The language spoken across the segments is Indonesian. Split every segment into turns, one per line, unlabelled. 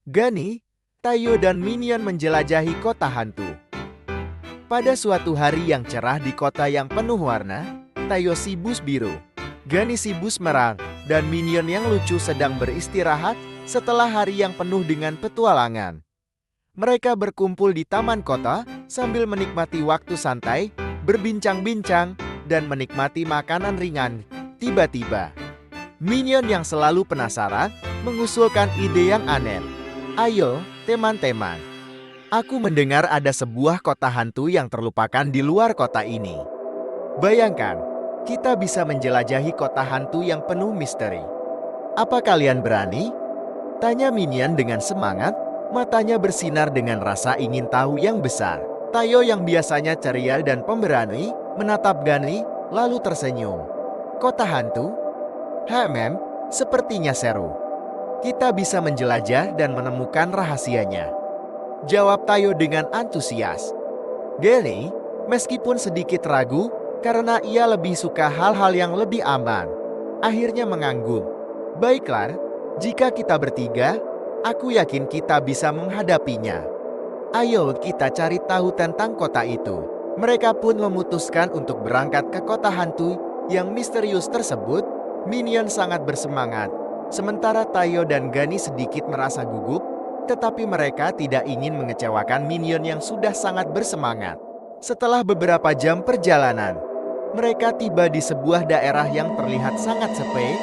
Gani, Tayo dan Minion menjelajahi kota hantu. Pada suatu hari yang cerah di kota yang penuh warna, Tayo si bus biru, Gani si bus merah, dan Minion yang lucu sedang beristirahat setelah hari yang penuh dengan petualangan. Mereka berkumpul di taman kota sambil menikmati waktu santai, berbincang-bincang, dan menikmati makanan ringan. Tiba-tiba, Minion yang selalu penasaran mengusulkan ide yang aneh. Ayo, teman-teman. Aku mendengar ada sebuah kota hantu yang terlupakan di luar kota ini. Bayangkan, kita bisa menjelajahi kota hantu yang penuh misteri. Apa kalian berani? Tanya Minion dengan semangat, matanya bersinar dengan rasa ingin tahu yang besar. Tayo yang biasanya ceria dan pemberani, menatap Gani, lalu tersenyum. Kota hantu? Sepertinya seru. Kita bisa menjelajah dan menemukan rahasianya. Jawab Tayo dengan antusias. Gani, meskipun sedikit ragu, karena ia lebih suka hal-hal yang lebih aman, akhirnya mengangguk. Baiklah, jika kita bertiga, aku yakin kita bisa menghadapinya. Ayo kita cari tahu tentang kota itu. Mereka pun memutuskan untuk berangkat ke kota hantu yang misterius tersebut. Minion sangat bersemangat, sementara Tayo dan Gani sedikit merasa gugup, tetapi mereka tidak ingin mengecewakan Minion yang sudah sangat bersemangat. Setelah beberapa jam perjalanan, mereka tiba di sebuah daerah yang terlihat sangat sepi.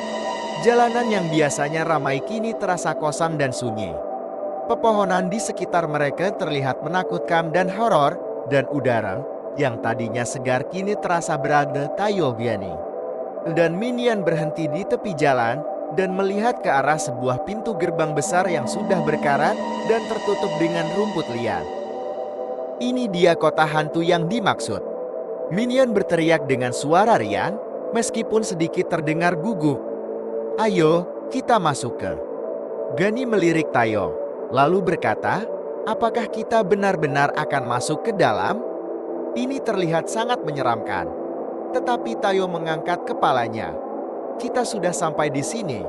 Jalanan yang biasanya ramai kini terasa kosong dan sunyi. Pepohonan di sekitar mereka terlihat menakutkan dan horor, dan udara yang tadinya segar kini terasa berada. Tayo, Gani, dan Minion berhenti di tepi jalan dan melihat ke arah sebuah pintu gerbang besar yang sudah berkarat dan tertutup dengan rumput liar. Ini dia kota hantu yang dimaksud. Minion berteriak dengan suara riang, meskipun sedikit terdengar gugup. Ayo, kita masuk ke. Gani melirik Tayo, lalu berkata, apakah kita benar-benar akan masuk ke dalam? Ini terlihat sangat menyeramkan. Tetapi Tayo mengangkat kepalanya. Kita sudah sampai di sini.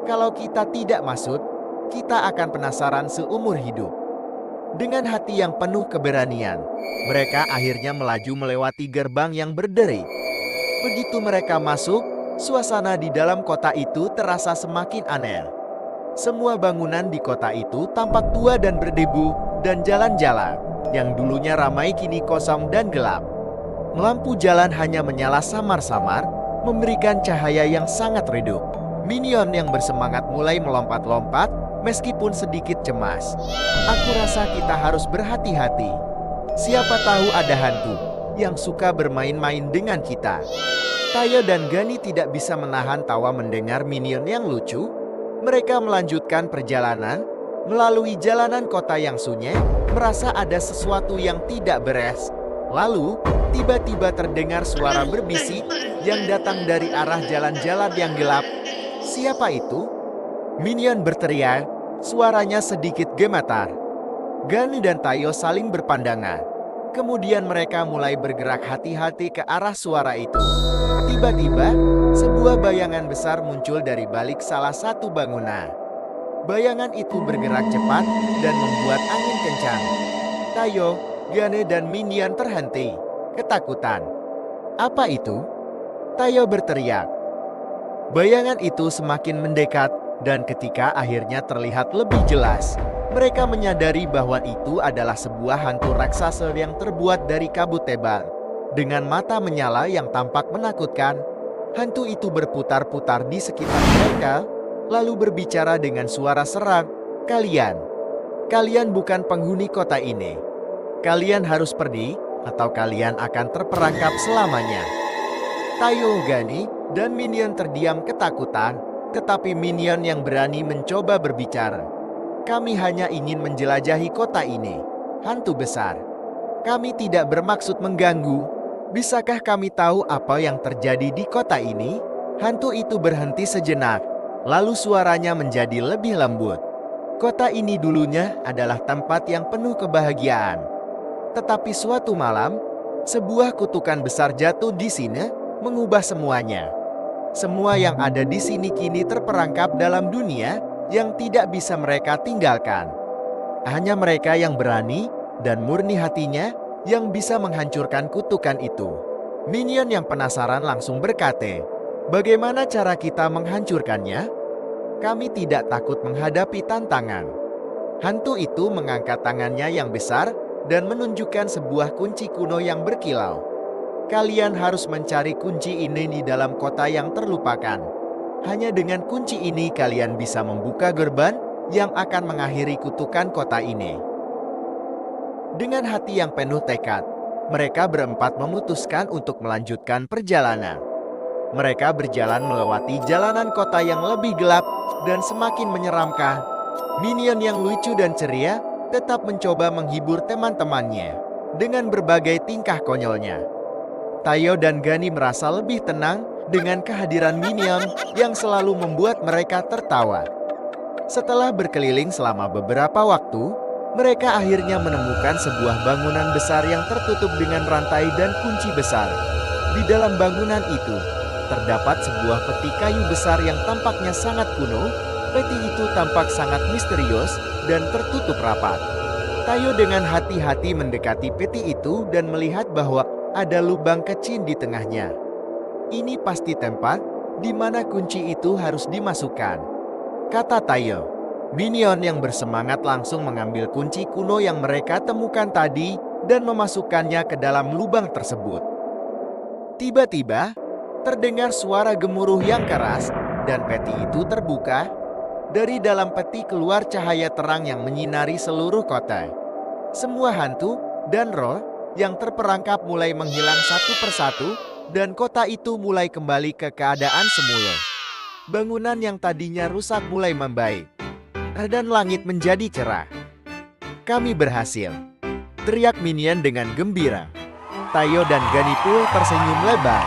Kalau kita tidak masuk, kita akan penasaran seumur hidup. Dengan hati yang penuh keberanian, mereka akhirnya melaju melewati gerbang yang berderi. Begitu mereka masuk, suasana di dalam kota itu terasa semakin aneh. Semua bangunan di kota itu tampak tua dan berdebu, dan jalan-jalan yang dulunya ramai kini kosong dan gelap. Lampu jalan hanya menyala samar-samar, memberikan cahaya yang sangat redup. Minion yang bersemangat mulai melompat-lompat, meskipun sedikit cemas. Aku rasa kita harus berhati-hati. Siapa tahu ada hantu yang suka bermain-main dengan kita. Tayo dan Gani tidak bisa menahan tawa mendengar Minion yang lucu. Mereka melanjutkan perjalanan, melalui jalanan kota yang sunyi, merasa ada sesuatu yang tidak beres. Lalu, tiba-tiba terdengar suara berbisik yang datang dari arah jalan-jalan yang gelap. Siapa itu? Minion berteriak, suaranya sedikit gemetar. Gani dan Tayo saling berpandangan. Kemudian mereka mulai bergerak hati-hati ke arah suara itu. Tiba-tiba, sebuah bayangan besar muncul dari balik salah satu bangunan. Bayangan itu bergerak cepat dan membuat angin kencang. Tayo, Gani dan Minion terhenti, ketakutan. Apa itu? Tayo berteriak. Bayangan itu semakin mendekat, dan ketika akhirnya terlihat lebih jelas, mereka menyadari bahwa itu adalah sebuah hantu raksasa yang terbuat dari kabut tebal. Dengan mata menyala yang tampak menakutkan, hantu itu berputar-putar di sekitar mereka, lalu berbicara dengan suara serak. Kalian bukan penghuni kota ini. Kalian harus pergi, atau kalian akan terperangkap selamanya. Tayo, Gani, dan Minion terdiam ketakutan, tetapi Minion yang berani mencoba berbicara. Kami hanya ingin menjelajahi kota ini. Hantu besar. Kami tidak bermaksud mengganggu. Bisakah kami tahu apa yang terjadi di kota ini? Hantu itu berhenti sejenak, lalu suaranya menjadi lebih lembut. Kota ini dulunya adalah tempat yang penuh kebahagiaan. Tetapi suatu malam, sebuah kutukan besar jatuh di sini, mengubah semuanya. Semua yang ada di sini kini terperangkap dalam dunia yang tidak bisa mereka tinggalkan. Hanya mereka yang berani dan murni hatinya yang bisa menghancurkan kutukan itu. Minion yang penasaran langsung berkata, "Bagaimana cara kita menghancurkannya? Kami tidak takut menghadapi tantangan." Hantu itu mengangkat tangannya yang besar dan menunjukkan sebuah kunci kuno yang berkilau. "Kalian harus mencari kunci ini di dalam kota yang terlupakan. Hanya dengan kunci ini kalian bisa membuka gerbang yang akan mengakhiri kutukan kota ini." Dengan hati yang penuh tekad, mereka berempat memutuskan untuk melanjutkan perjalanan. Mereka berjalan melewati jalanan kota yang lebih gelap dan semakin menyeramkan. Minion yang lucu dan ceria tetap mencoba menghibur teman-temannya dengan berbagai tingkah konyolnya. Tayo dan Gani merasa lebih tenang dengan kehadiran Minion yang selalu membuat mereka tertawa. Setelah berkeliling selama beberapa waktu, mereka akhirnya menemukan sebuah bangunan besar yang tertutup dengan rantai dan kunci besar. Di dalam bangunan itu, terdapat sebuah peti kayu besar yang tampaknya sangat kuno. Peti itu tampak sangat misterius dan tertutup rapat. Tayo dengan hati-hati mendekati peti itu dan melihat bahwa ada lubang kecil di tengahnya. "Ini pasti tempat di mana kunci itu harus dimasukkan," kata Tayo. Minion yang bersemangat langsung mengambil kunci kuno yang mereka temukan tadi dan memasukkannya ke dalam lubang tersebut. Tiba-tiba, terdengar suara gemuruh yang keras dan peti itu terbuka. Dari dalam peti keluar cahaya terang yang menyinari seluruh kota. Semua hantu dan roh yang terperangkap mulai menghilang satu persatu dan kota itu mulai kembali ke keadaan semula. Bangunan yang tadinya rusak mulai membaik dan langit menjadi cerah. "Kami berhasil!" teriak Minion dengan gembira. Tayo dan Gani pun tersenyum lebar.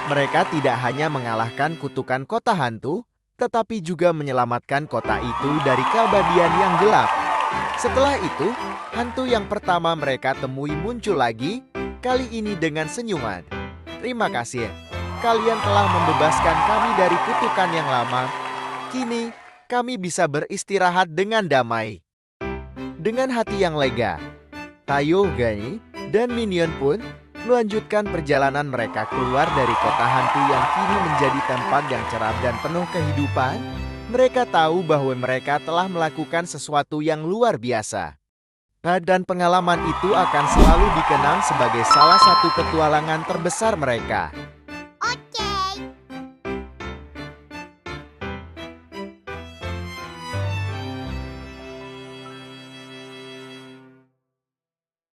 Mereka tidak hanya mengalahkan kutukan kota hantu, tetapi juga menyelamatkan kota itu dari keabadian yang gelap. Setelah itu, hantu yang pertama mereka temui muncul lagi, kali ini dengan senyuman. "Terima kasih, kalian telah membebaskan kami dari kutukan yang lama. Kini, kami bisa beristirahat dengan damai." Dengan hati yang lega, Tayo, Gani, dan Minion pun melanjutkan perjalanan mereka keluar dari kota hantu yang kini menjadi tempat yang cerah dan penuh kehidupan. Mereka tahu bahwa mereka telah melakukan sesuatu yang luar biasa. Dan pengalaman itu akan selalu dikenang sebagai salah satu petualangan terbesar mereka.